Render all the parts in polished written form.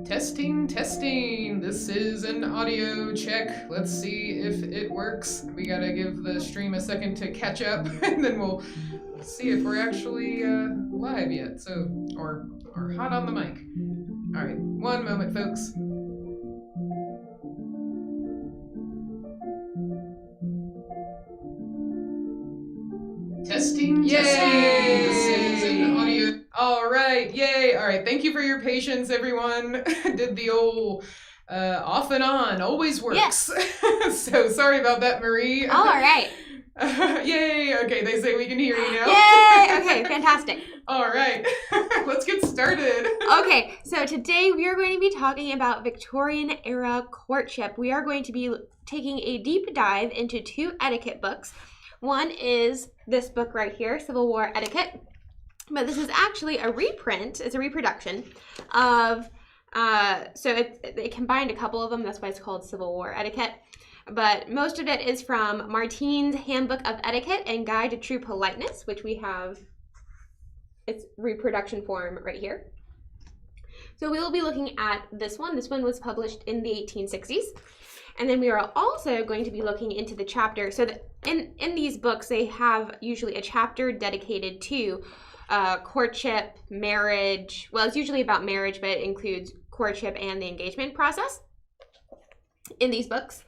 Testing, testing. This is an audio check. Let's see if it works. We gotta give the stream a second to catch up, and then we'll see if we're actually live yet. So, or hot on the mic. All right, one moment, folks. Testing, Yay! testing. This is an audio. All right, yay! All right, thank you for your patience, everyone. Did the old off and on, always works. Yes. So sorry about that, Marie. All right. Yay! Okay, they say we can hear you now. Yay! Okay, fantastic. All right, let's get started. Okay, so today we are going to be talking about Victorian era courtship. We are going to be taking a deep dive into two etiquette books. One is this book right here, Civil War Etiquette. But this is actually a reprint. It's a reproduction of, so it combined a couple of them. That's why it's called Civil War Etiquette. But most of it is from Martine's Handbook of Etiquette and Guide to True Politeness, which we have, its reproduction form right here. So we will be looking at this one. This one was published in the 1860s. And then we are also going to be looking into the chapter. So that in these books, they have usually a chapter dedicated to courtship, marriage. Well, it's usually about marriage, but it includes courtship and the engagement process in these books.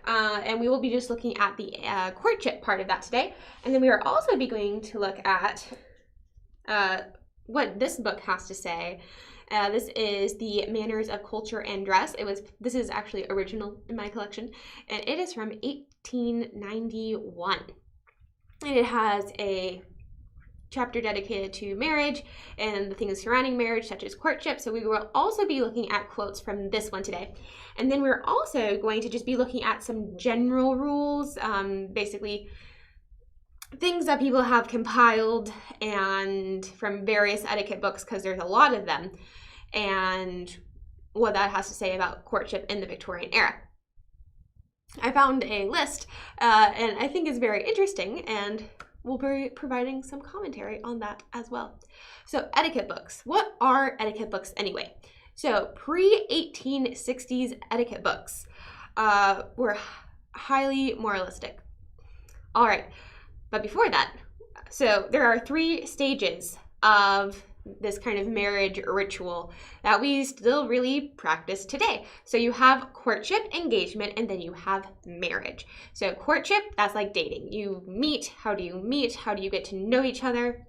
And we will be just looking at the courtship part of that today. And then we are also going to look at what this book has to say. This is the Manners of Culture and Dress. This is actually original in my collection, and it is from 1891. And it has a chapter dedicated to marriage and the things surrounding marriage, such as courtship. So we will also be looking at quotes from this one today. And then we're also going to just be looking at some general rules, basically things that people have compiled and from various etiquette books, because there's a lot of them, and what that has to say about courtship in the Victorian era. I found a list, and I think it's very interesting, and we'll be providing some commentary on that as well. So etiquette books. What are etiquette books anyway? So pre-1860s etiquette books were highly moralistic. All right, but before that, so there are 3 stages of this kind of marriage ritual that we still really practice today. So you have courtship, engagement, and then you have marriage. So courtship, that's like dating. You meet. How do you meet? How do you get to know each other?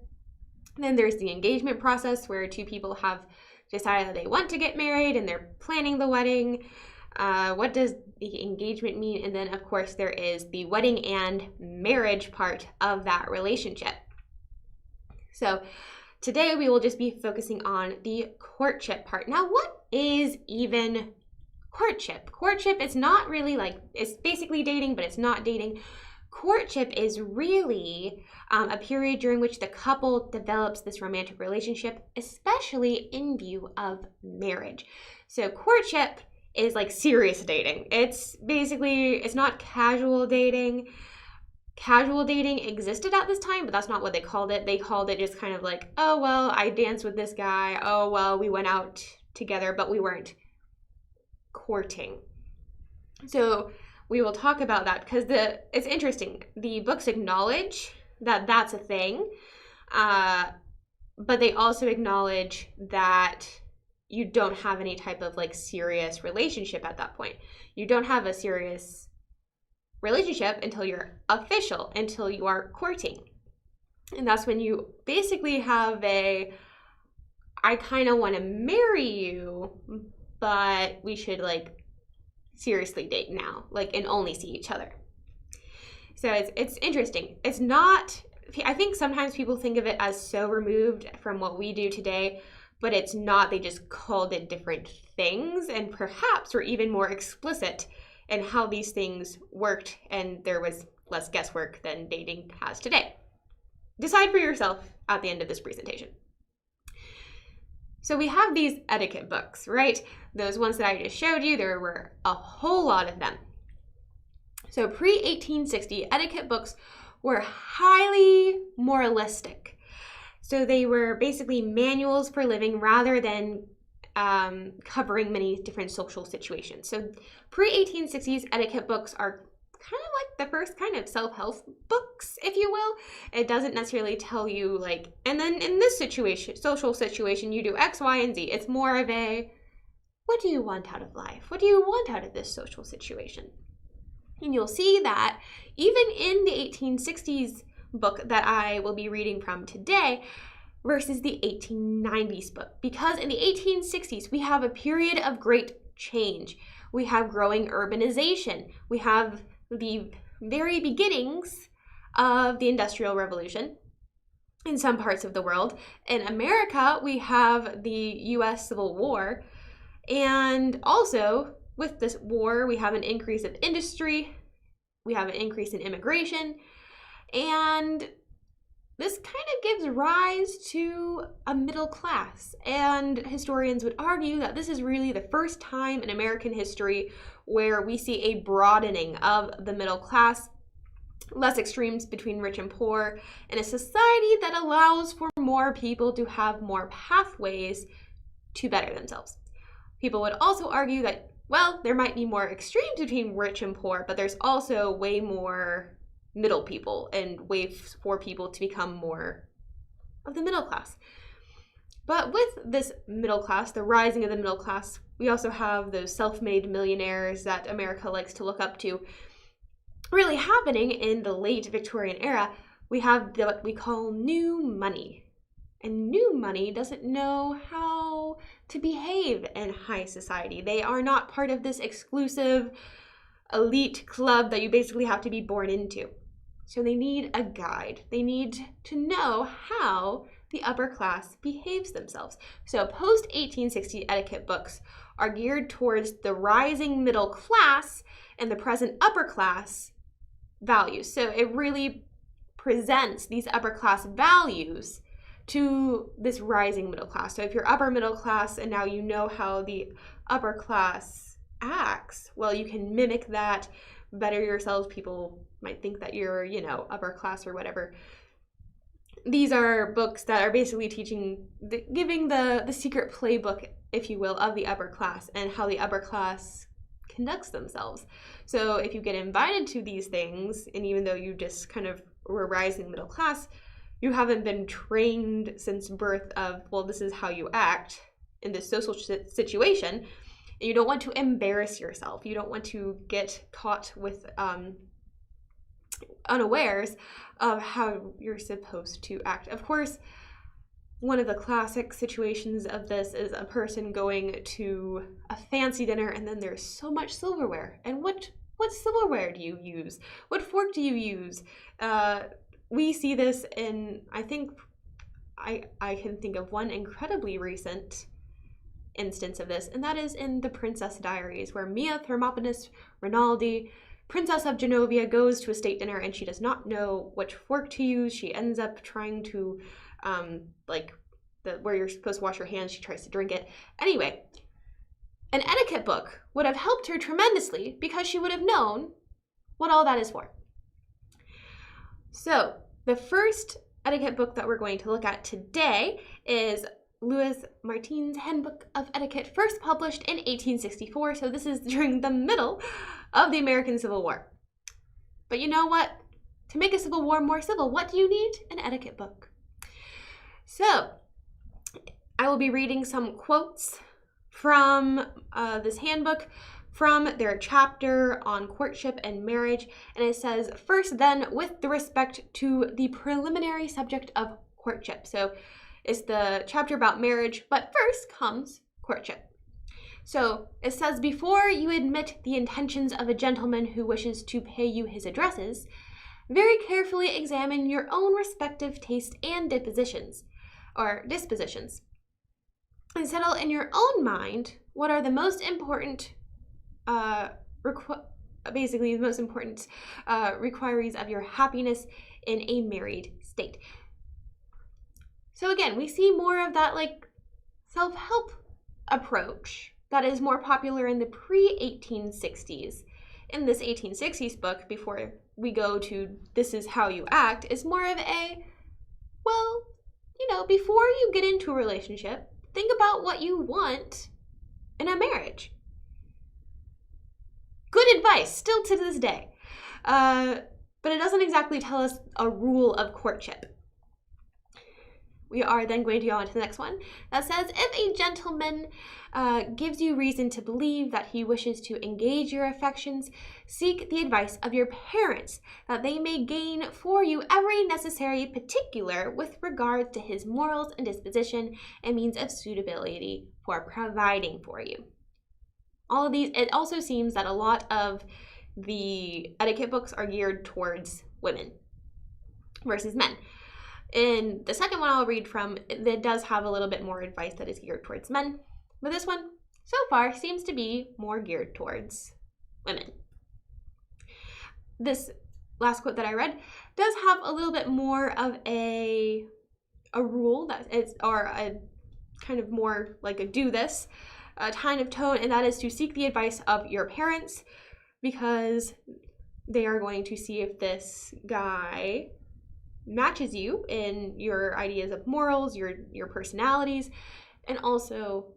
Then there's the engagement process, where 2 people have decided that they want to get married and they're planning the wedding. What does the engagement mean? And then, of course, there is the wedding and marriage part of that relationship. So today we will just be focusing on the courtship part. Now, what is even courtship? Courtship is not really it's basically dating, but it's not dating. Courtship is really a period during which the couple develops this romantic relationship, especially in view of marriage. So courtship is like serious dating. It's not casual dating. Casual dating existed at this time, but that's not what they called it. They called it just kind of like, oh, well, I danced with this guy. Oh, well, we went out together, but we weren't courting. So we will talk about that because it's interesting. The books acknowledge that that's a thing, but they also acknowledge that you don't have any type of like serious relationship at that point. You don't have a serious relationship until you're official, until you are courting. And that's when you basically have I kind of want to marry you, but we should like seriously date now, like, and only see each other. So it's interesting. It's not, I think sometimes people think of it as so removed from what we do today, but it's not. They just called it different things, and perhaps were even more explicit in how these things worked, and there was less guesswork than dating has today. Decide for yourself at the end of this presentation. So we have these etiquette books, right? Those ones that I just showed you, there were a whole lot of them. So pre-1860, etiquette books were highly moralistic. So they were basically manuals for living rather than covering many different social situations. So pre-1860s etiquette books are kind of like the first kind of self-help books, if you will. It doesn't necessarily tell you like, and then in this situation, social situation, you do X, Y, and Z. It's more of a, what do you want out of life? What do you want out of this social situation? And you'll see that even in the 1860s book that I will be reading from today versus the 1890s book, because in the 1860s, we have a period of great change. We have growing urbanization. We have the very beginnings of the Industrial Revolution in some parts of the world. In America, we have the US Civil War. And also, with this war, we have an increase of industry. We have an increase in immigration. And this kind of gives rise to a middle class. And historians would argue that this is really the first time in American history where we see a broadening of the middle class, less extremes between rich and poor, and a society that allows for more people to have more pathways to better themselves. People would also argue that, well, there might be more extremes between rich and poor, but there's also way more middle people and ways for people to become more of the middle class. But with this middle class, the rising of the middle class, we also have those self-made millionaires that America likes to look up to really happening in the late Victorian era. We have what we call new money. And new money doesn't know how to behave in high society. They are not part of this exclusive elite club that you basically have to be born into. So they need a guide. They need to know how the upper class behaves themselves. So post-1860 etiquette books are geared towards the rising middle class and the present upper class values. So it really presents these upper class values to this rising middle class. So if you're upper middle class and now you know how the upper class acts, well, you can mimic that, better yourselves. People might think that you're, upper class or whatever. These are books that are basically giving the secret playbook, if you will, of the upper class and how the upper class conducts themselves. So if you get invited to these things, and even though you just kind of were rising middle class, you haven't been trained since birth of, well, this is how you act in this social situation. And you don't want to embarrass yourself. You don't want to get caught with unawares of how you're supposed to act. Of course, one of the classic situations of this is a person going to a fancy dinner and then there's so much silverware. And what silverware do you use? What fork do you use? We see this in, I think, I can think of one incredibly recent instance of this, and that is in The Princess Diaries, where Mia Thermopolis Rinaldi, Princess of Genovia, goes to a state dinner and she does not know which fork to use. She ends up trying to, where you're supposed to wash your hands, she tries to drink it. Anyway, an etiquette book would have helped her tremendously because she would have known what all that is for. So the first etiquette book that we're going to look at today is Louis Martin's Handbook of Etiquette, first published in 1864. So this is during the middle of the American Civil War. But you know what? To make a civil war more civil, what do you need? An etiquette book. So I will be reading some quotes from this handbook, from their chapter on courtship and marriage. And it says, first then, with the respect to the preliminary subject of courtship. So it's the chapter about marriage, but first comes courtship. So it says, before you admit the intentions of a gentleman who wishes to pay you his addresses, very carefully examine your own respective taste and dispositions, and settle in your own mind what are the most important, requirements of your happiness in a married state. So again, we see more of that like self-help approach that is more popular in the pre-1860s. In this 1860s book, before we go to This Is How You Act, is more of a, well, before you get into a relationship, think about what you want in a marriage. Good advice, still to this day. But it doesn't exactly tell us a rule of courtship. We are then going to go on to the next one that says, if a gentleman gives you reason to believe that he wishes to engage your affections, seek the advice of your parents, that they may gain for you every necessary particular with regard to his morals and disposition and means of suitability for providing for you. All of these, it also seems that a lot of the etiquette books are geared towards women versus men. In the second one I'll read from, that does have a little bit more advice that is geared towards men. But this one, so far, seems to be more geared towards women. This last quote that I read does have a little bit more of a rule that is, or a kind of more like a do this kind of tone, and that is to seek the advice of your parents, because they are going to see if this guy matches you in your ideas of morals, your personalities, and also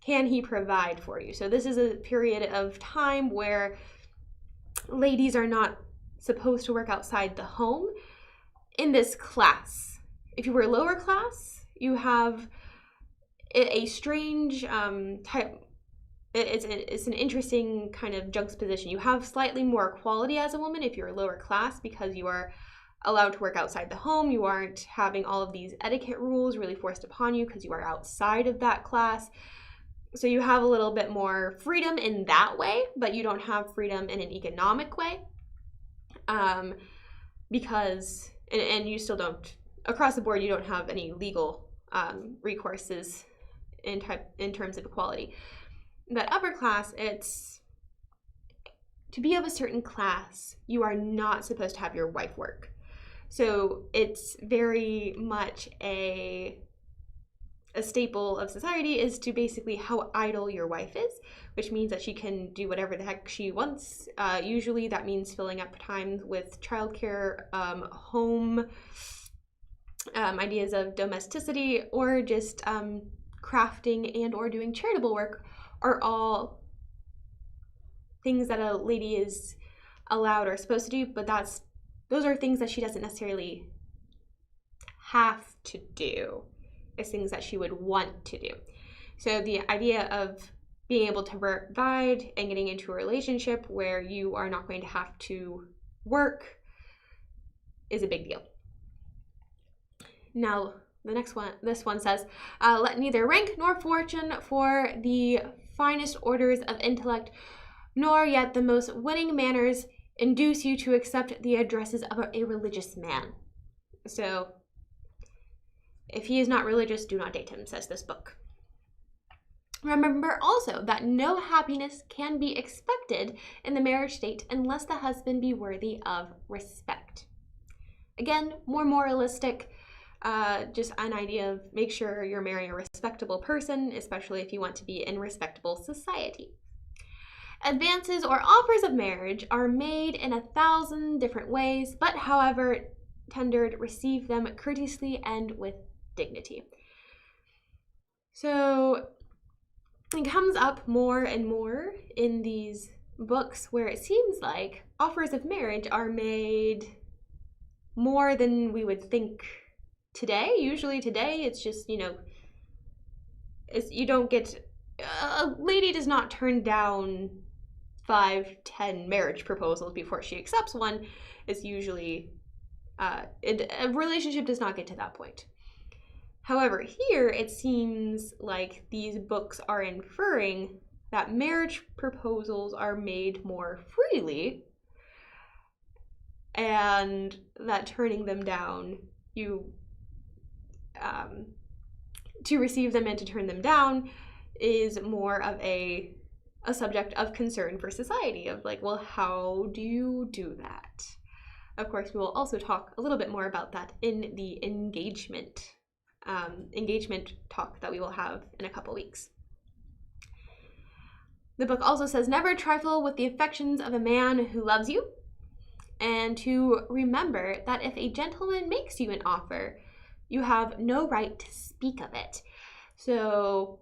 can he provide for you. So this is a period of time where ladies are not supposed to work outside the home in this class. If you were lower class, you have a strange type. It's an interesting kind of juxtaposition. You have slightly more equality as a woman if you're lower class, because you are allowed to work outside the home. You aren't having all of these etiquette rules really forced upon you because you are outside of that class. So you have a little bit more freedom in that way, but you don't have freedom in an economic way. Because you still don't, across the board, you don't have any legal recourses in terms of equality. But upper class, it's to be of a certain class, you are not supposed to have your wife work. So it's very much a staple of society is to basically how idle your wife is, which means that she can do whatever the heck she wants. Usually that means filling up time with childcare, home, ideas of domesticity, or just crafting and or doing charitable work are all things that a lady is allowed or supposed to do, but those are things that she doesn't necessarily have to do. It's things that she would want to do. So the idea of being able to provide and getting into a relationship where you are not going to have to work is a big deal. Now, the next one, this one says, let neither rank nor fortune for the finest orders of intellect, nor yet the most winning manners induce you to accept the addresses of a religious man. So, if he is not religious, do not date him, says this book. Remember also that no happiness can be expected in the marriage state unless the husband be worthy of respect. Again, more moralistic, just an idea of make sure you're marrying a respectable person, especially if you want to be in respectable society. Advances or offers of marriage are made in 1,000 different ways, but however tendered, receive them courteously and with dignity. So it comes up more and more in these books where it seems like offers of marriage are made more than we would think today. Usually today it's just, you don't get a lady does not turn down 5-10 marriage proposals before she accepts one. It's usually, a relationship does not get to that point. However, here it seems like these books are inferring that marriage proposals are made more freely, and that turning them down, to receive them and to turn them down is more of a subject of concern for society, of like, well, how do you do that? Of course, we will also talk a little bit more about that in the engagement talk that we will have in a couple weeks. The book also says, never trifle with the affections of a man who loves you, and to remember that if a gentleman makes you an offer, you have no right to speak of it. So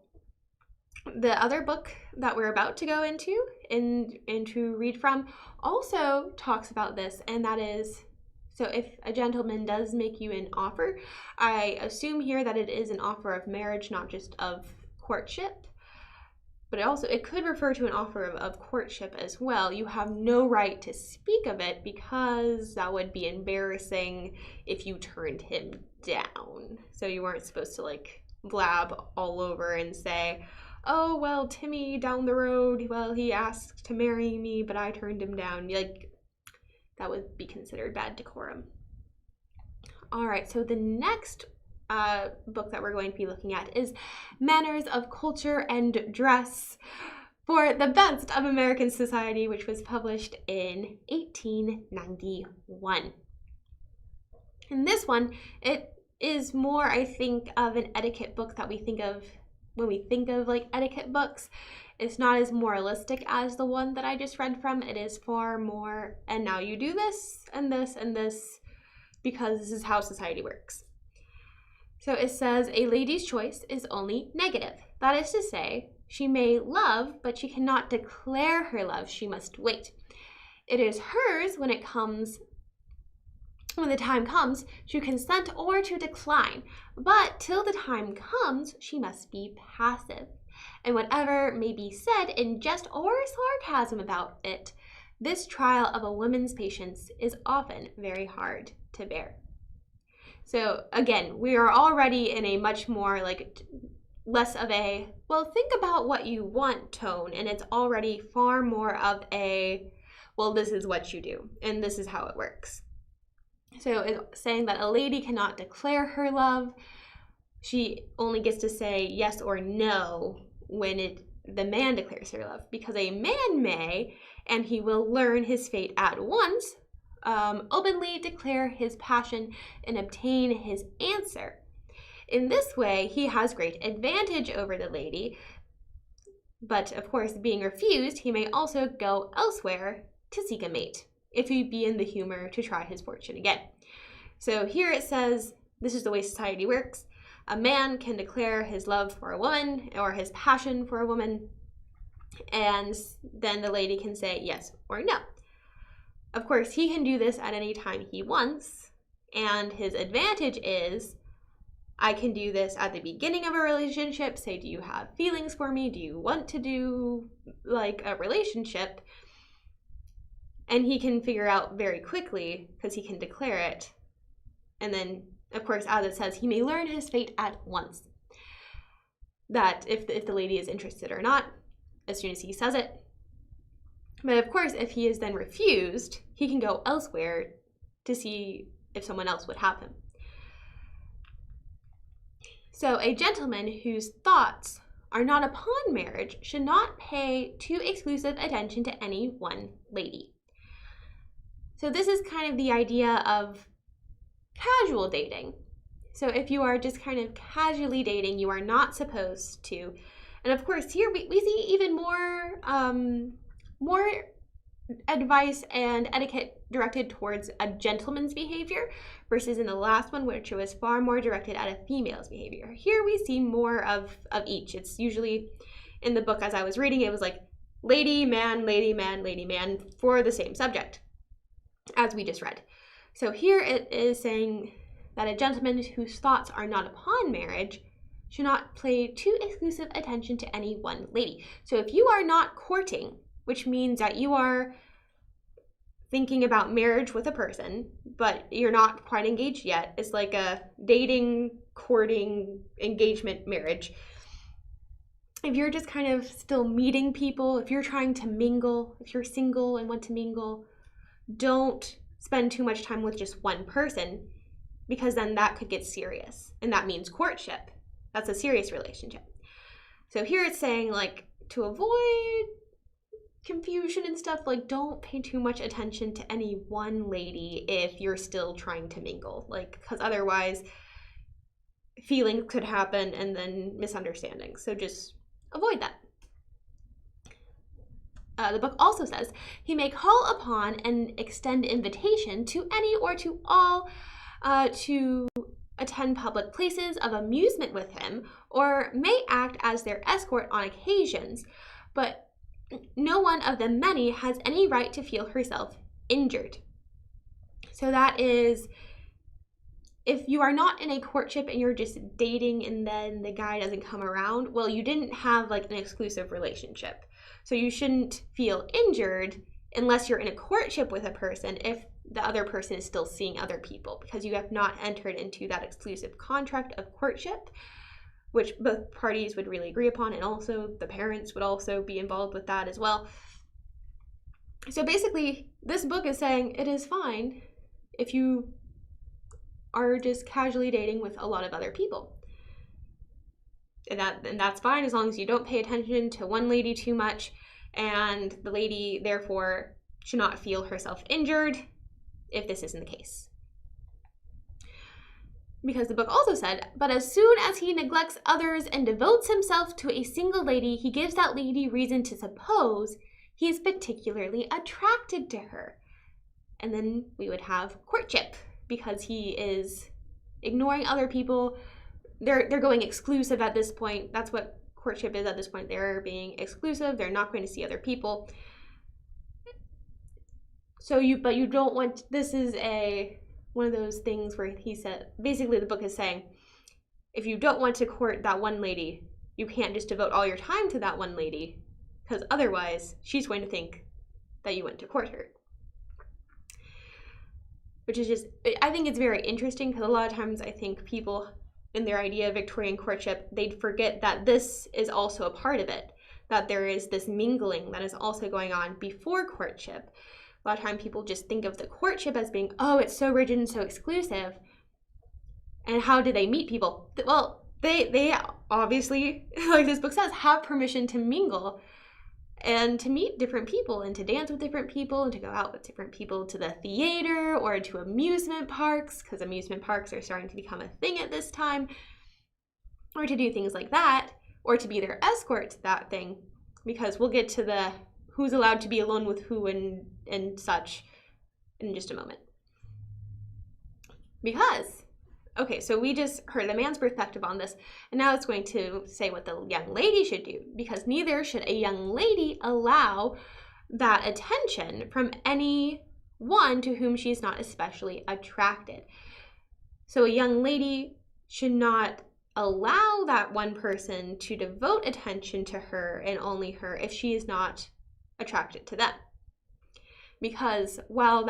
the other book that we're about to go into and to read from also talks about this, and that is, so if a gentleman does make you an offer, I assume here that it is an offer of marriage, not just of courtship, but it could refer to an offer of courtship as well. You have no right to speak of it because that would be embarrassing if you turned him down. So you weren't supposed to like blab all over and say, oh, well, Timmy down the road, well, he asked to marry me, but I turned him down. Like, that would be considered bad decorum. All right, so the next book that we're going to be looking at is Manners of Culture and Dress for the Best of American Society, which was published in 1891. In this one, it is more, I think, of an etiquette book that we think of when we think of like etiquette books. It's not as moralistic as the one that I just read from. It is far more, and now you do this and this and this because this is how society works. So it says, a lady's choice is only negative. That is to say, she may love, but she cannot declare her love. She must wait. It is hers when the time comes to consent or to decline. But till the time comes, she must be passive. And whatever may be said in jest or sarcasm about it, this trial of a woman's patience is often very hard to bear. So again, we are already in a much more like less of a, well, think about what you want tone, and it's already far more of a, well, this is what you do, and this is how it works. So it's saying that a lady cannot declare her love. She only gets to say yes or no when the man declares her love, because a man may, and he will learn his fate at once, openly declare his passion and obtain his answer. In this way, he has great advantage over the lady, but of course, being refused, he may also go elsewhere to seek a mate, if he be in the humor to try his fortune again. So here it says, this is the way society works. A man can declare his love for a woman or his passion for a woman, and then the lady can say yes or no. Of course, he can do this at any time he wants, and his advantage is, I can do this at the beginning of a relationship, say, do you have feelings for me? Do you want to do like a relationship? And he can figure out very quickly, because he can declare it. And then, of course, as it says, he may learn his fate at once. That if the lady is interested or not, as soon as he says it. But of course, if he is then refused, he can go elsewhere to see if someone else would have him. So a gentleman whose thoughts are not upon marriage should not pay too exclusive attention to any one lady. So this is kind of the idea of casual dating. So if you are just kind of casually dating, you are not supposed to. And of course, here we see even more advice and etiquette directed towards a gentleman's behavior versus in the last one, which was far more directed at a female's behavior. Here we see more of each. It's usually in the book as I was reading, it was like lady, man, lady, man, lady, man for the same subject as we just read. So here it is saying that a gentleman whose thoughts are not upon marriage should not pay too exclusive attention to any one lady. So if you are not courting, which means that you are thinking about marriage with a person, but you're not quite engaged yet. It's like a dating, courting, engagement, marriage. If you're just kind of still meeting people, if you're trying to mingle, if you're single and want to mingle, don't spend too much time with just one person, because then that could get serious. And that means courtship. That's a serious relationship. So here it's saying, like, to avoid confusion and stuff, like, don't pay too much attention to any one lady if you're still trying to mingle, like, because otherwise feelings could happen and then misunderstandings. So just avoid that. The book also says he may call upon and extend invitation to any or to all to attend public places of amusement with him, or may act as their escort on occasions, but no one of the many has any right to feel herself injured. So that is, if you are not in a courtship and you're just dating and then the guy doesn't come around, well, you didn't have like an exclusive relationship. So you shouldn't feel injured unless you're in a courtship with a person if the other person is still seeing other people, because you have not entered into that exclusive contract of courtship, which both parties would really agree upon, and also the parents would also be involved with that as well. So basically, this book is saying it is fine if you are just casually dating with a lot of other people. And that's fine as long as you don't pay attention to one lady too much, and the lady, therefore, should not feel herself injured if this isn't the case. Because the book also said, but as soon as he neglects others and devotes himself to a single lady, he gives that lady reason to suppose he is particularly attracted to her. And then we would have courtship, because he is ignoring other people. They're going exclusive at this point. That's what courtship is at this point. They're being exclusive. They're not going to see other people. But you don't want, this is one of those things where he said, basically the book is saying, if you don't want to court that one lady, you can't just devote all your time to that one lady, because otherwise she's going to think that you went to court her. Which is just, I think it's very interesting, because a lot of times I think people in their idea of Victorian courtship, they'd forget that this is also a part of it, that there is this mingling that is also going on before courtship. A lot of times people just think of the courtship as being, oh, it's so rigid and so exclusive. And how do they meet people? Well, they obviously, like this book says, have permission to mingle and to meet different people and to dance with different people and to go out with different people to the theater or to amusement parks, because amusement parks are starting to become a thing at this time, or to do things like that, or to be their escort to that thing, because we'll get to the who's allowed to be alone with who and such in just a moment. Because, okay, so we just heard the man's perspective on this, and now it's going to say what the young lady should do, because neither should a young lady allow that attention from anyone to whom she is not especially attracted. So a young lady should not allow that one person to devote attention to her and only her if she is not attracted to them. Because while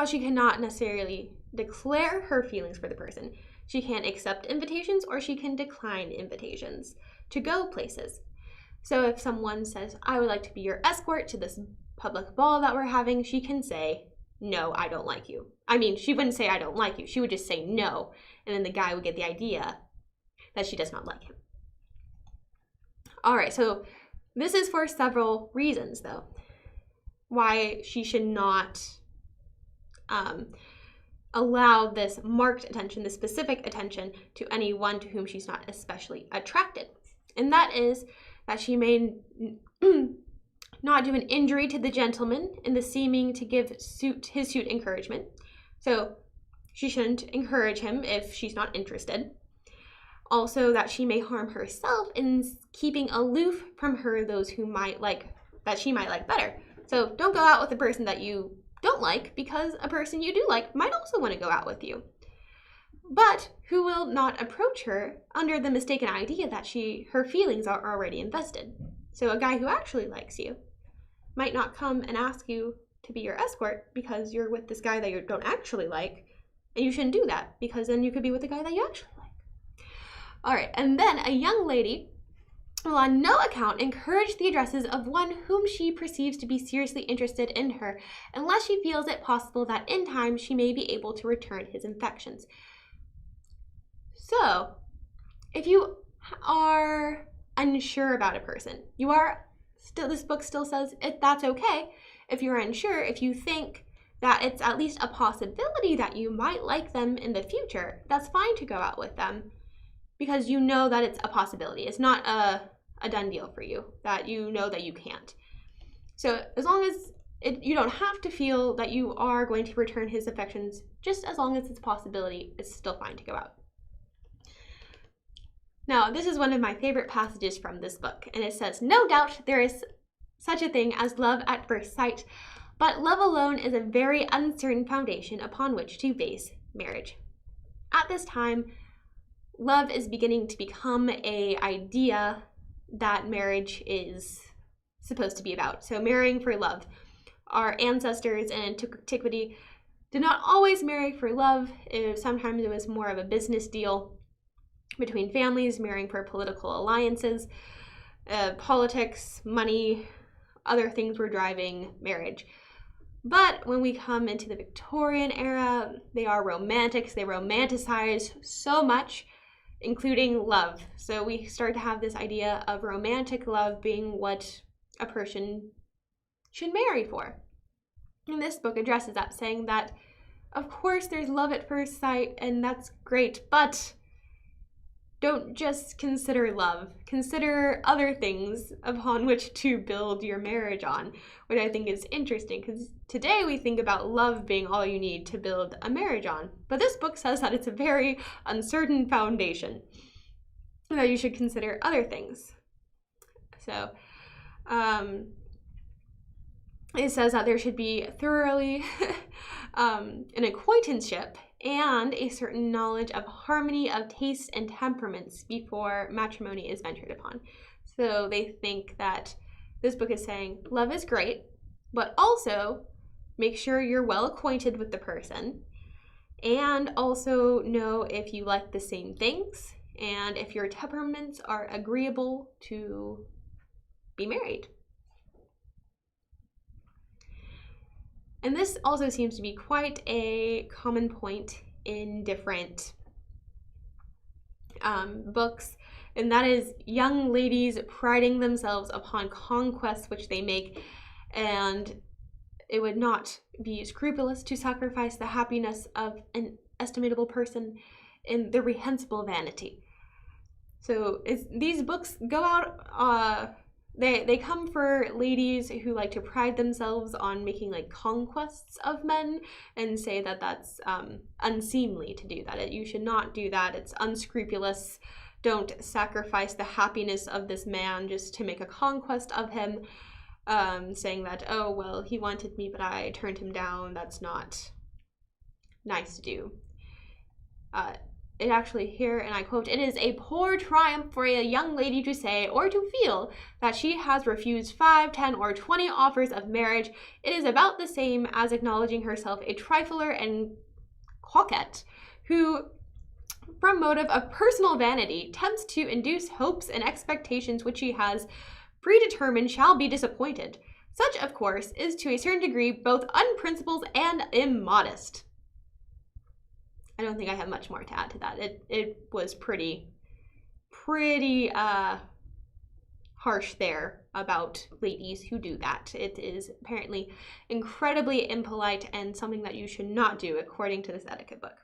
she cannot necessarily declare her feelings for the person, she can accept invitations or she can decline invitations to go places. So if someone says, I would like to be your escort to this public ball that we're having, she can say, no, I don't like you. I mean, she wouldn't say I don't like you. She would just say no. And then the guy would get the idea that she does not like him. All right, so this is for several reasons, though, why she should not allow this marked attention, this specific attention to anyone to whom she's not especially attracted. And that is that she may not do an injury to the gentleman in the seeming to give his suit encouragement. So she shouldn't encourage him if she's not interested. Also, that she may harm herself in keeping aloof from her those who she might like better. So don't go out with a person that you don't like, because a person you do like might also want to go out with you. but who will not approach her under the mistaken idea that her feelings are already invested. So a guy who actually likes you might not come and ask you to be your escort because you're with this guy that you don't actually like, and you shouldn't do that because then you could be with the guy that you actually like. All right, and then a young lady will on no account encourage the addresses of one whom she perceives to be seriously interested in her, unless she feels it possible that in time she may be able to return his affections. So, if you are unsure about a person, this book still says that's okay. If you're unsure, if you think that it's at least a possibility that you might like them in the future, that's fine to go out with them, because you know that it's a possibility. It's not a done deal for you, that you know that you can't. So as long as you don't have to feel that you are going to return his affections, just as long as it's a possibility, it's still fine to go out. Now, this is one of my favorite passages from this book, and it says, "No doubt there is such a thing as love at first sight, but love alone is a very uncertain foundation upon which to base marriage." At this time, love is beginning to become an idea that marriage is supposed to be about. So marrying for love. Our ancestors in antiquity did not always marry for love. Sometimes it was more of a business deal between families, marrying for political alliances. Politics, money, other things were driving marriage. But when we come into the Victorian era, they are romantics. They romanticize so much, including love. So we start to have this idea of romantic love being what a person should marry for. And this book addresses that, saying that, of course, there's love at first sight, and that's great, but don't just consider love. Consider other things upon which to build your marriage on, which I think is interesting, because today we think about love being all you need to build a marriage on. But this book says that it's a very uncertain foundation, and that you should consider other things. So, it says that there should be thoroughly an acquaintanceship and a certain knowledge of harmony of tastes and temperaments before matrimony is ventured upon. So they think that this book is saying love is great, but also make sure you're well acquainted with the person, and also know if you like the same things and if your temperaments are agreeable to be married. And this also seems to be quite a common point in different books, and that is young ladies priding themselves upon conquests which they make, and it would not be scrupulous to sacrifice the happiness of an estimable person in the reprehensible vanity. So these books go out, they come for ladies who like to pride themselves on making like conquests of men, and say that that's unseemly to do that. You should not do that. It's unscrupulous. Don't sacrifice the happiness of this man just to make a conquest of him, saying that, oh, well, he wanted me, but I turned him down. That's not nice to do. It actually here, and I quote, "It is a poor triumph for a young lady to say or to feel that she has refused 5, 10, or 20 offers of marriage. It is about the same as acknowledging herself a trifler and coquette, who, from motive of personal vanity, tempts to induce hopes and expectations which she has predetermined shall be disappointed. Such, of course, is to a certain degree both unprincipled and immodest." I don't think I have much more to add to that. It was pretty harsh there about ladies who do that. It is apparently incredibly impolite and something that you should not do according to this etiquette book.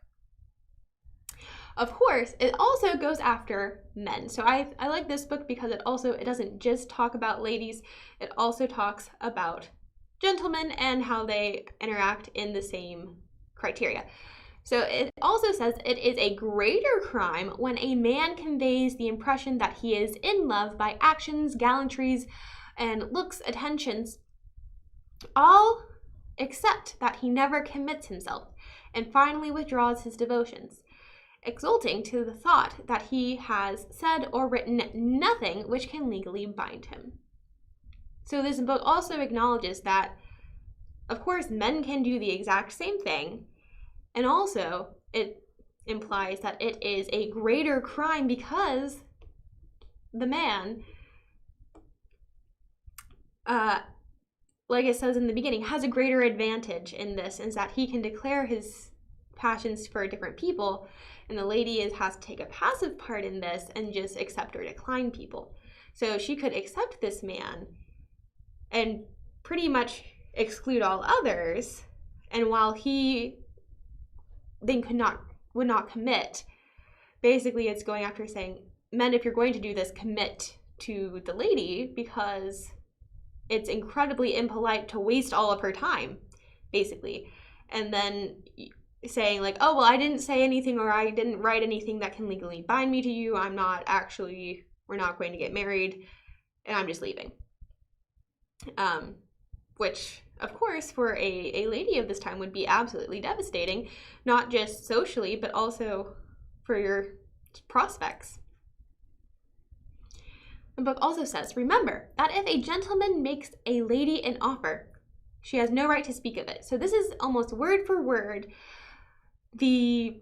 Of course, it also goes after men. So I like this book because it doesn't just talk about ladies, it also talks about gentlemen and how they interact in the same criteria. So it also says it is a greater crime when a man conveys the impression that he is in love by actions, gallantries, and looks, attentions, all except that he never commits himself, and finally withdraws his devotions. exulting to the thought that he has said or written nothing which can legally bind him. So this book also acknowledges that, of course, men can do the exact same thing, and also it implies that it is a greater crime because the man, like it says in the beginning, has a greater advantage in this, is that he can declare his passions for different people, and the lady has to take a passive part in this and just accept or decline people. So she could accept this man and pretty much exclude all others, and while he then would not commit, basically it's going after saying, men, if you're going to do this, commit to the lady, because it's incredibly impolite to waste all of her time, basically. And then saying like, oh, well, I didn't say anything, or I didn't write anything that can legally bind me to you. we're not going to get married, and I'm just leaving. Which, of course, for a lady of this time would be absolutely devastating, not just socially, but also for your prospects. The book also says, remember that if a gentleman makes a lady an offer, she has no right to speak of it. So this is almost word for word the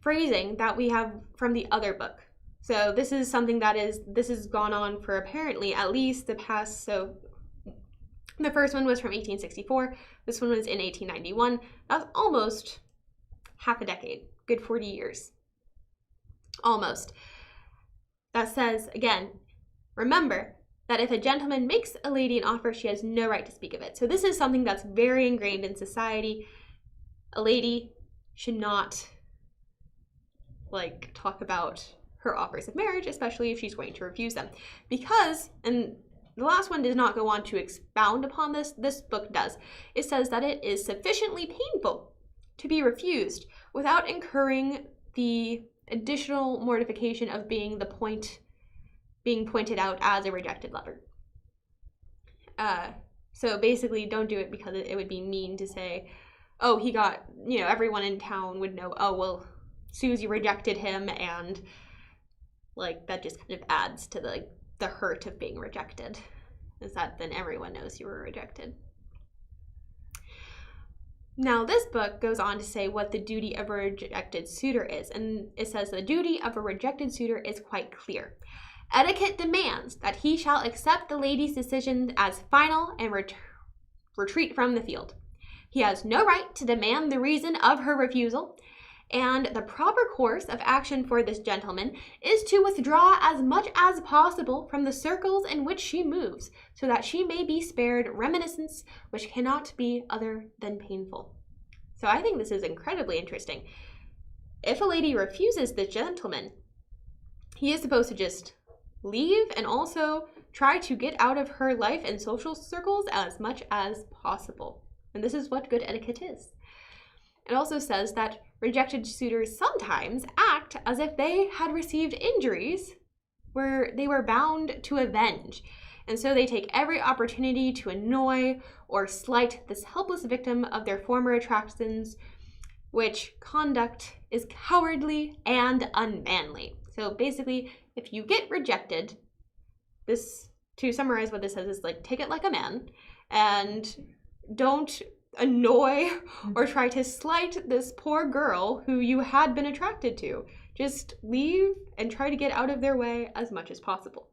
phrasing that we have from the other book. So this is something this has gone on for apparently at least the past, so the first one was from 1864. This one was in 1891. That's almost half a decade, good 40 years. Almost. That says, again, remember that if a gentleman makes a lady an offer, she has no right to speak of it. So this is something that's very ingrained in society. A lady should not talk about her offers of marriage, especially if she's going to refuse them. Because, and the last one does not go on to expound upon this. This book does. It says that it is sufficiently painful to be refused without incurring the additional mortification of being pointed out as a rejected lover. So basically, don't do it because it would be mean to say, oh, he got, everyone in town would know, oh, well, Susie rejected him, and that just kind of adds to the hurt of being rejected, is that then everyone knows you were rejected. Now, this book goes on to say what the duty of a rejected suitor is, and it says the duty of a rejected suitor is quite clear. Etiquette demands that he shall accept the lady's decision as final and retreat from the field. He has no right to demand the reason of her refusal, and the proper course of action for this gentleman is to withdraw as much as possible from the circles in which she moves, so that she may be spared reminiscence which cannot be other than painful. So I think this is incredibly interesting. If a lady refuses this gentleman, he is supposed to just leave and also try to get out of her life and social circles as much as possible. And this is what good etiquette is. It also says that rejected suitors sometimes act as if they had received injuries where they were bound to avenge. And so they take every opportunity to annoy or slight this helpless victim of their former attractions, which conduct is cowardly and unmanly. So basically, if you get rejected, this, to summarize what this says, is take it like a man, and don't annoy or try to slight this poor girl who you had been attracted to. Just leave and try to get out of their way as much as possible.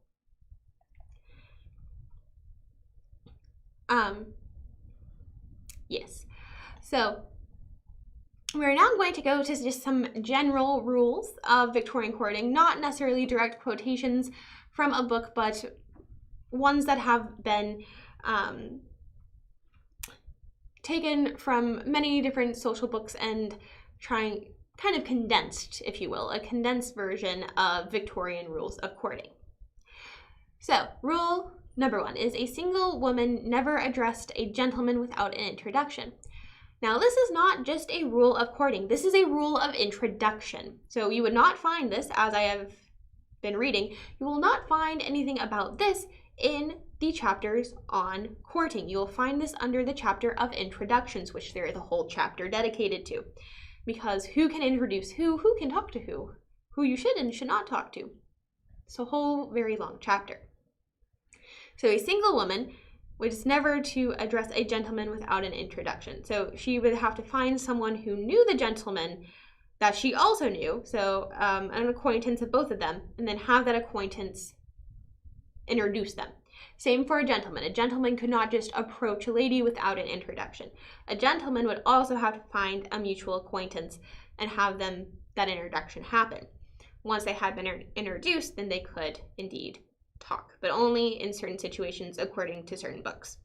Yes. So we're now going to go to just some general rules of Victorian courting, not necessarily direct quotations from a book, but ones that have been taken from many different social books and kind of condensed, if you will, a condensed version of Victorian rules of courting. So, rule number 1 is a single woman never addressed a gentleman without an introduction. Now, this is not just a rule of courting. This is a rule of introduction. So you would not find this, as I have been reading, you will not find anything about this in the chapters on courting. You will find this under the chapter of introductions, which there is a whole chapter dedicated to. because who can introduce who can talk to who you should and should not talk to. It's a whole very long chapter. So a single woman was never to address a gentleman without an introduction. So she would have to find someone who knew the gentleman that she also knew, so an acquaintance of both of them, and then have that acquaintance introduce them. Same for a gentleman. A gentleman could not just approach a lady without an introduction. A gentleman would also have to find a mutual acquaintance and have that introduction happen. Once they had been introduced, then they could indeed talk, but only in certain situations according to certain books.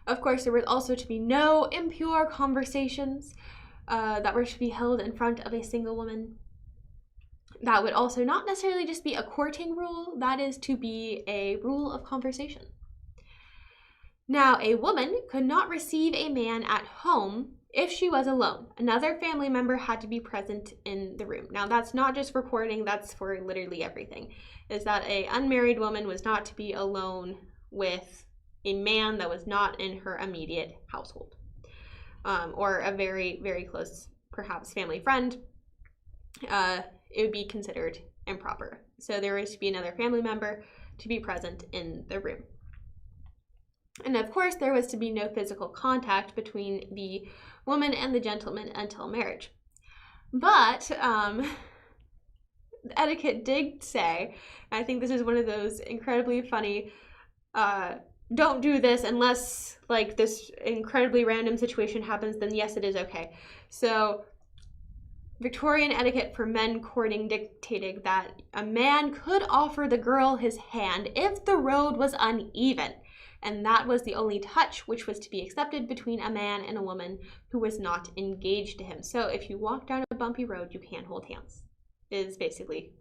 Of course, there was also to be no impure conversations that were to be held in front of a single woman. That would also not necessarily just be a courting rule, that is to be a rule of conversation. Now, a woman could not receive a man at home if she was alone. Another family member had to be present in the room. Now, that's not just for courting, that's for literally everything. Is that an unmarried woman was not to be alone with a man that was not in her immediate household, or a very, very close, perhaps, family friend. It would be considered improper. So there was to be another family member to be present in the room. And of course, there was to be no physical contact between the woman and the gentleman until marriage. But etiquette did say, and I think this is one of those incredibly funny, don't do this unless like this incredibly random situation happens, then yes, it is okay. So Victorian etiquette for men courting dictated that a man could offer the girl his hand if the road was uneven, and that was the only touch which was to be accepted between a man and a woman who was not engaged to him. So if you walk down a bumpy road, you can't hold hands, is basically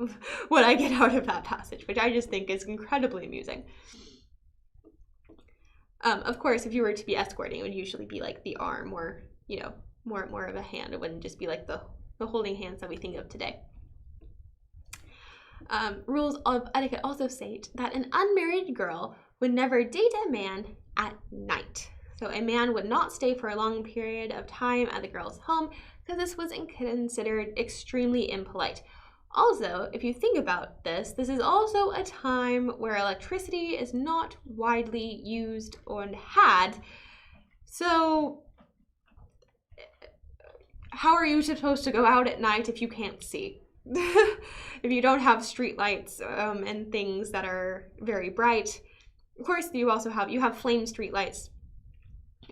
what I get out of that passage, which I just think is incredibly amusing. Of course, if you were to be escorting, it would usually be like the arm or, you know, more of a hand. It wouldn't just be like the holding hands that we think of today. Rules of etiquette also state that an unmarried girl would never date a man at night. So a man would not stay for a long period of time at the girl's home because this was considered extremely impolite. Also, if you think about this, this is also a time where electricity is not widely used or had. So how are you supposed to go out at night if you can't see? If you don't have street lights and things that are very bright. Of course, you have flame street lights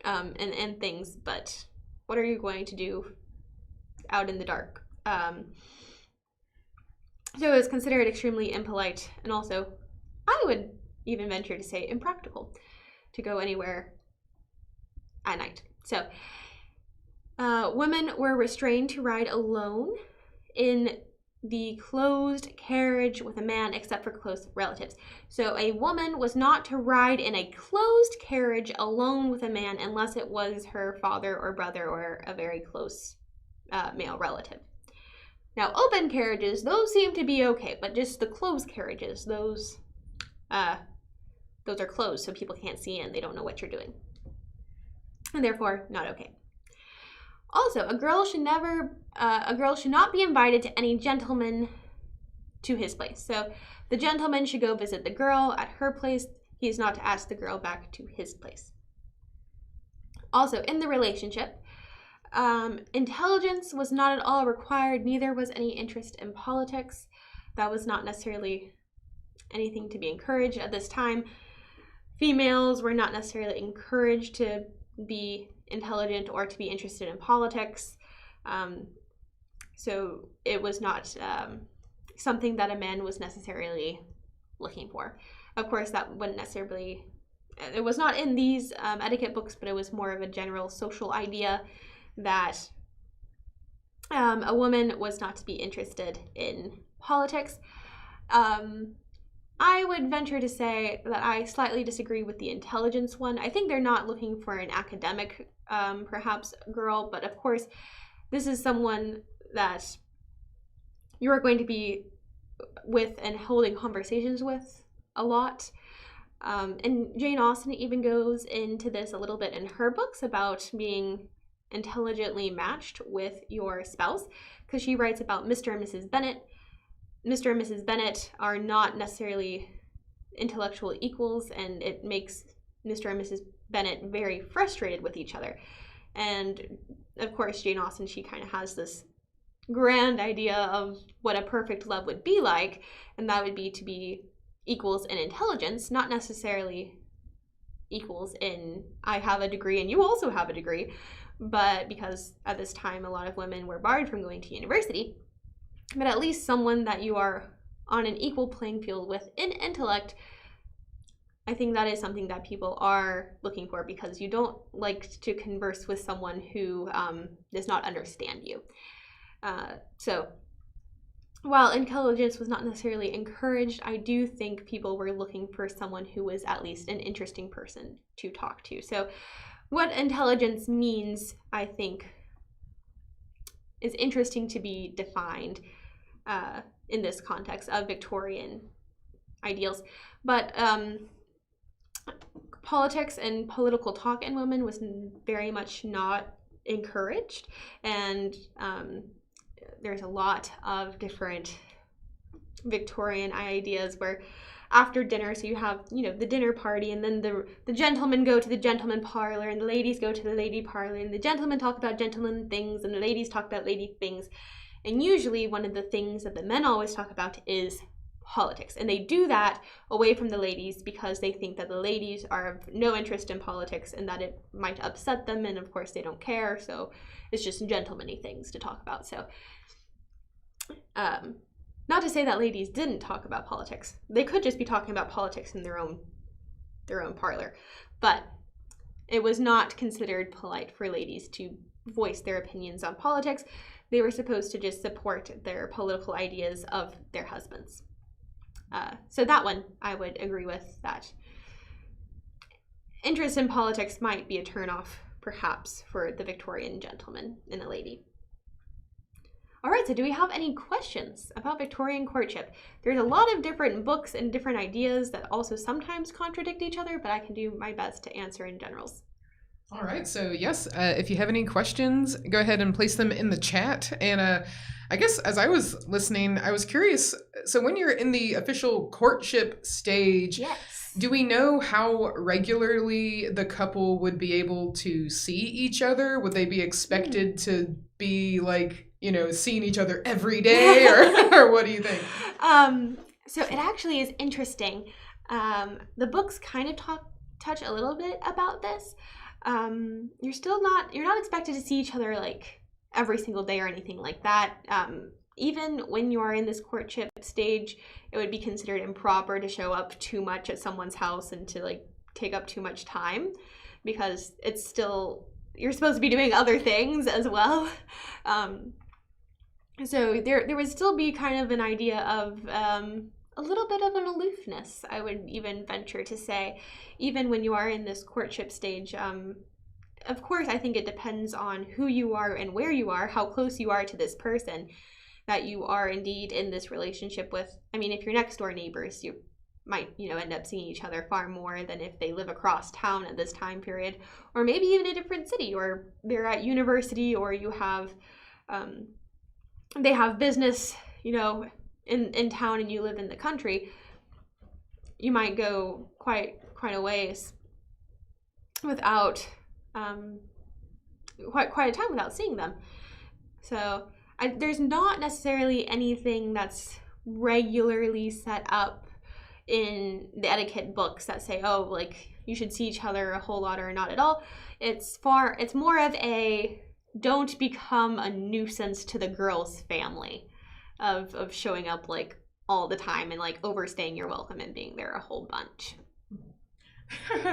and things, but what are you going to do out in the dark? So it was considered extremely impolite, and also, I would even venture to say, impractical to go anywhere at night. So women were restrained to ride alone in the closed carriage with a man except for close relatives. So a woman was not to ride in a closed carriage alone with a man unless it was her father or brother or a very close male relative. Now, open carriages, those seem to be okay, but just the closed carriages, those are closed so people can't see in. They don't know what you're doing. And therefore, not okay. Also, a girl should not be invited to any gentleman to his place. So the gentleman should go visit the girl at her place. He is not to ask the girl back to his place. Also, in the relationship, intelligence was not at all required. Neither was any interest in politics. That was not necessarily anything to be encouraged at this time. Females were not necessarily encouraged to be intelligent or to be interested in politics. So it was not something that a man was necessarily looking for. Of course, that wouldn't necessarily, it was not in these etiquette books, but it was more of a general social idea that a woman was not to be interested in politics. I would venture to say that I slightly disagree with the intelligence one. I think they're not looking for an academic, perhaps, girl, but of course, this is someone that you are going to be with and holding conversations with a lot. And Jane Austen even goes into this a little bit in her books about being intelligently matched with your spouse, because she writes about Mr. and Mrs. Bennet. Mr. and Mrs. Bennet are not necessarily intellectual equals, and it makes Mr. and Mrs. Bennet very frustrated with each other. And of course, Jane Austen, she kind of has this grand idea of what a perfect love would be like, and that would be to be equals in intelligence, not necessarily equals in I have a degree and you also have a degree, but because at this time a lot of women were barred from going to university, but at least someone that you are on an equal playing field with in intellect. I think that is something that people are looking for, because you don't like to converse with someone who does not understand you. So while intelligence was not necessarily encouraged, I do think people were looking for someone who was at least an interesting person to talk to. So what intelligence means, I think, is interesting to be defined in this context of Victorian ideals. But politics and political talk in women was very much not encouraged, and there's a lot of different Victorian ideas where after dinner, so you have, you know, the dinner party, and then the gentlemen go to the gentleman parlor, and the ladies go to the lady parlor, and the gentlemen talk about gentleman things, and the ladies talk about lady things. And usually one of the things that the men always talk about is politics, and they do that away from the ladies because they think that the ladies are of no interest in politics and that it might upset them, and of course they don't care, so it's just gentlemanly things to talk about. So not to say that ladies didn't talk about politics. They could just be talking about politics in their own parlor, but it was not considered polite for ladies to voice their opinions on politics. They were supposed to just support their political ideas of their husbands. So that one, I would agree with, that interest in politics might be a turnoff, perhaps, for the Victorian gentleman and a lady. All right, so do we have any questions about Victorian courtship? There's a lot of different books and different ideas that also sometimes contradict each other, but I can do my best to answer in generals. All right, so yes, if you have any questions, go ahead and place them in the chat. And I guess as I was listening, I was curious, so when you're in the official courtship stage, yes, do we know how regularly the couple would be able to see each other? Would they be expected to be like, you know, seeing each other every day, or what do you think? So it actually is interesting. The books kind of touch a little bit about this. You're not expected to see each other like every single day or anything like that. Even when you are in this courtship stage, it would be considered improper to show up too much at someone's house and to like take up too much time, because it's still, you're supposed to be doing other things as well. So there would still be kind of an idea of a little bit of an aloofness, I would even venture to say, even when you are in this courtship stage. Of course, I think it depends on who you are and where you are, how close you are to this person that you are indeed in this relationship with. I mean, if you're next door neighbors, you might, you know, end up seeing each other far more than if they live across town at this time period, or maybe even a different city, or they're at university, or you have, they have business, you know, in town and you live in the country. You might go quite a ways without quite a time without seeing them. So there's not necessarily anything that's regularly set up in the etiquette books that say, oh, like you should see each other a whole lot or not at all. It's more of a don't become a nuisance to the girl's family of showing up like all the time and like overstaying your welcome and being there a whole bunch.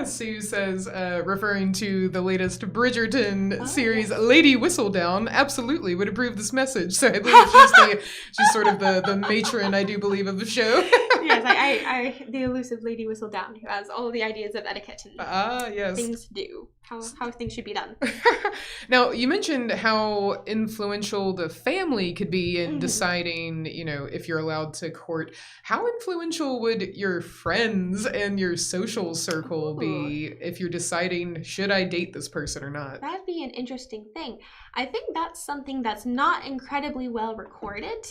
Sue says, referring to the latest Bridgerton series, yes. Lady Whistledown absolutely would approve this message. So I believe she's sort of the matron, I do believe, of the show. Yes, Yes, I the elusive lady Whistledown, who has all the ideas of etiquette and yes. things to do, how things should be done. Now, you mentioned how influential the family could be in deciding, if you're allowed to court. How influential would your friends and your social circle be if you're deciding, should I date this person or not? That'd be an interesting thing. I think that's something that's not incredibly well recorded,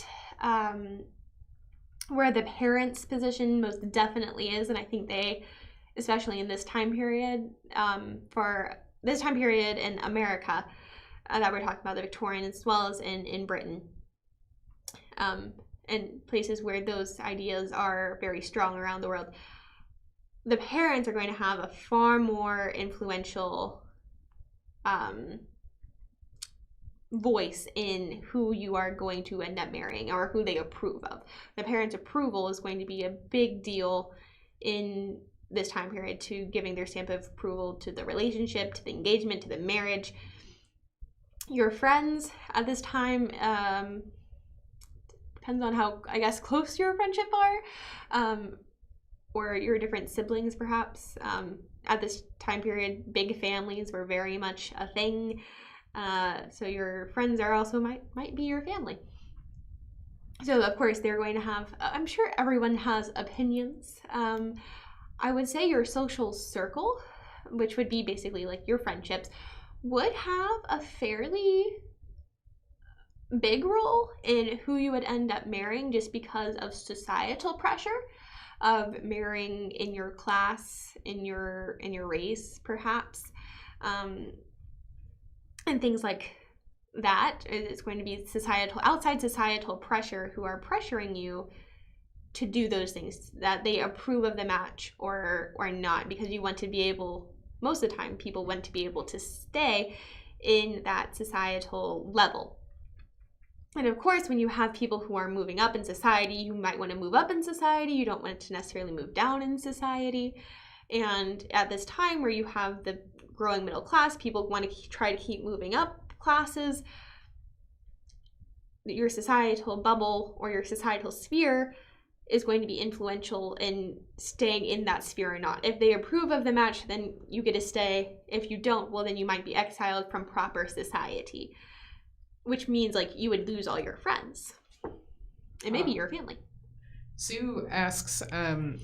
where the parents' position most definitely is, and I think they, especially in this time period, for this time period in America, that we're talking about, the Victorian, as well as in Britain, and places where those ideas are very strong around the world, the parents are going to have a far more influential voice in who you are going to end up marrying or who they approve of. The parents' approval is going to be a big deal in this time period to giving their stamp of approval to the relationship, to the engagement, to the marriage. Your friends at this time, depends on how, I guess, close your friendship are, or your different siblings perhaps. At this time period, big families were very much a thing. So your friends are also might be your family. So of course they're going to have, I'm sure everyone has opinions. I would say your social circle, which would be basically like your friendships, would have a fairly big role in who you would end up marrying, just because of societal pressure of marrying in your class, in your race perhaps, and things like that. It's going to be outside societal pressure who are pressuring you to do those things, that they approve of the match or not, because you want to be able, most of the time people want to be able to stay in that societal level. And of course, when you have people who are moving up in society, you might want to move up in society. You don't want to necessarily move down in society. And at this time where you have the growing middle class, people want to try to keep moving up classes. Your societal bubble or your societal sphere is going to be influential in staying in that sphere or not. If they approve of the match, then you get to stay. If you don't, well, then you might be exiled from proper society, which means like you would lose all your friends and maybe your family. Sue asks,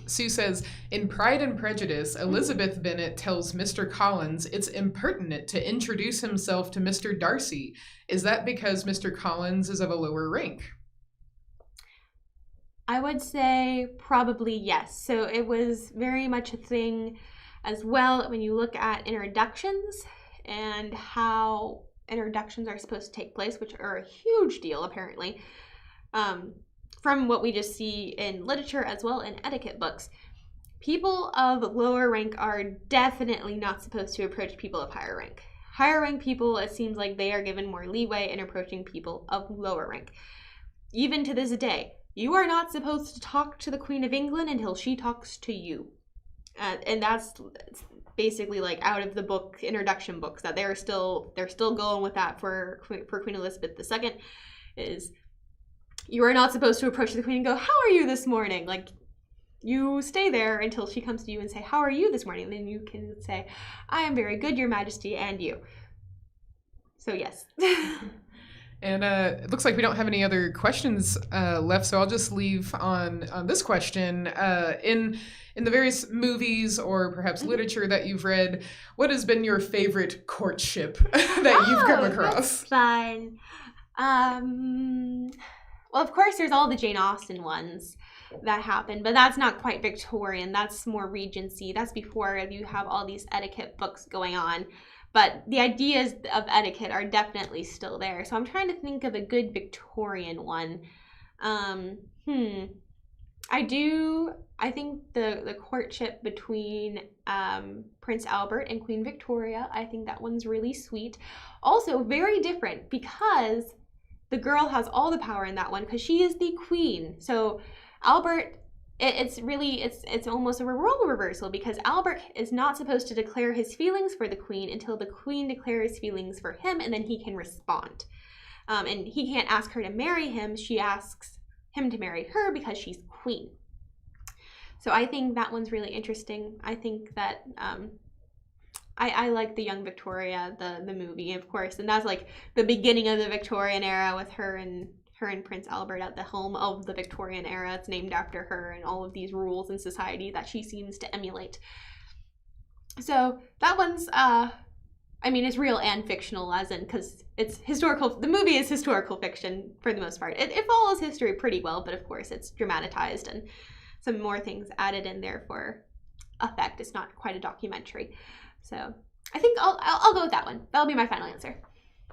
Sue says, in Pride and Prejudice, Elizabeth Bennet tells Mr. Collins it's impertinent to introduce himself to Mr. Darcy. Is that because Mr. Collins is of a lower rank? I would say probably yes. So it was very much a thing as well when you look at introductions and how introductions are supposed to take place, which are a huge deal apparently. From what we just see in literature as well in etiquette books, people of lower rank are definitely not supposed to approach people of higher rank. Higher rank people, it seems like they are given more leeway in approaching people of lower rank. Even to this day, you are not supposed to talk to the Queen of England until she talks to you. And that's basically like out of the book introduction books, that they're still going with that for Queen Elizabeth II, is you are not supposed to approach the Queen and go, how are you this morning? Like, you stay there until she comes to you and say, how are you this morning? And then you can say, I am very good, Your Majesty, and you. So yes. And it looks like we don't have any other questions left, so I'll just leave on this question. In the various movies or perhaps literature that you've read, what has been your favorite courtship that you've come across? That's fun. Well, of course, there's all the Jane Austen ones that happen, but that's not quite Victorian. That's more Regency. That's before you have all these etiquette books going on. But the ideas of etiquette are definitely still there. So I'm trying to think of a good Victorian one. I think the courtship between Prince Albert and Queen Victoria, I think that one's really sweet. Also very different because the girl has all the power in that one because she is the queen. So Albert, it's almost a role reversal because Albert is not supposed to declare his feelings for the queen until the queen declares feelings for him, and then he can respond. And he can't ask her to marry him. She asks him to marry her because she's queen. So I think that one's really interesting. I think that I like the Young Victoria, the movie, of course, and that's like the beginning of the Victorian era with her and Prince Albert at the helm of the Victorian era. It's named after her and all of these rules in society that she seems to emulate. So that one's, it's real and fictional, as in, because it's historical. The movie is historical fiction for the most part. It follows history pretty well, but of course it's dramatized and some more things added in there for effect. It's not quite a documentary. So I think I'll go with that one. That'll be my final answer.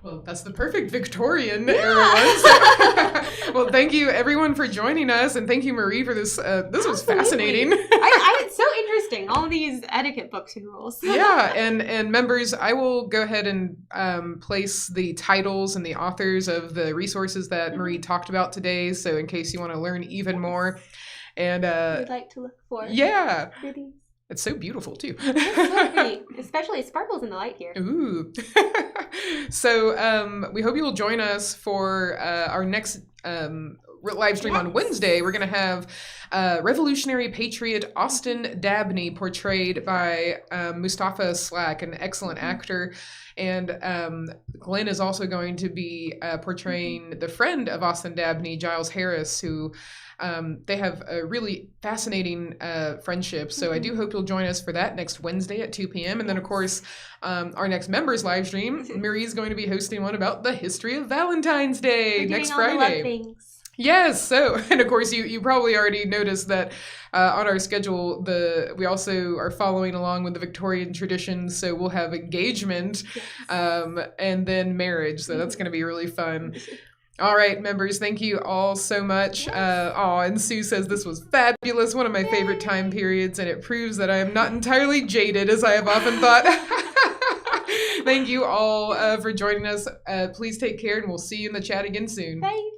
Well, that's the perfect Victorian era one. Well, thank you everyone for joining us, and thank you, Marie, for this. This was fascinating. It's so interesting, all these etiquette books and rules. Yeah, and members, I will go ahead and place the titles and the authors of the resources that Marie talked about today, so in case you want to learn even more. And I'd like to look for. Yeah. For these. It's so beautiful, too. It's lovely. Especially it sparkles in the light here. Ooh. So we hope you'll join us for our next live stream on Wednesday. We're going to have revolutionary patriot Austin Dabney, portrayed by Mustafa Slack, an excellent actor. And Glenn is also going to be portraying the friend of Austin Dabney, Giles Harris, who they have a really fascinating friendship. So I do hope you'll join us for that next Wednesday at 2 p.m. And then, of course, our next members live stream, Marie's going to be hosting one about the history of Valentine's Day next Friday. All the love things. Yes. So, and of course, you probably already noticed that on our schedule, we also are following along with the Victorian traditions. So we'll have engagement, and then marriage. So that's going to be really fun. All right, members, thank you all so much. And Sue says this was fabulous, one of my favorite time periods, and it proves that I am not entirely jaded, as I have often thought. Thank you all for joining us. Please take care, and we'll see you in the chat again soon. Bye.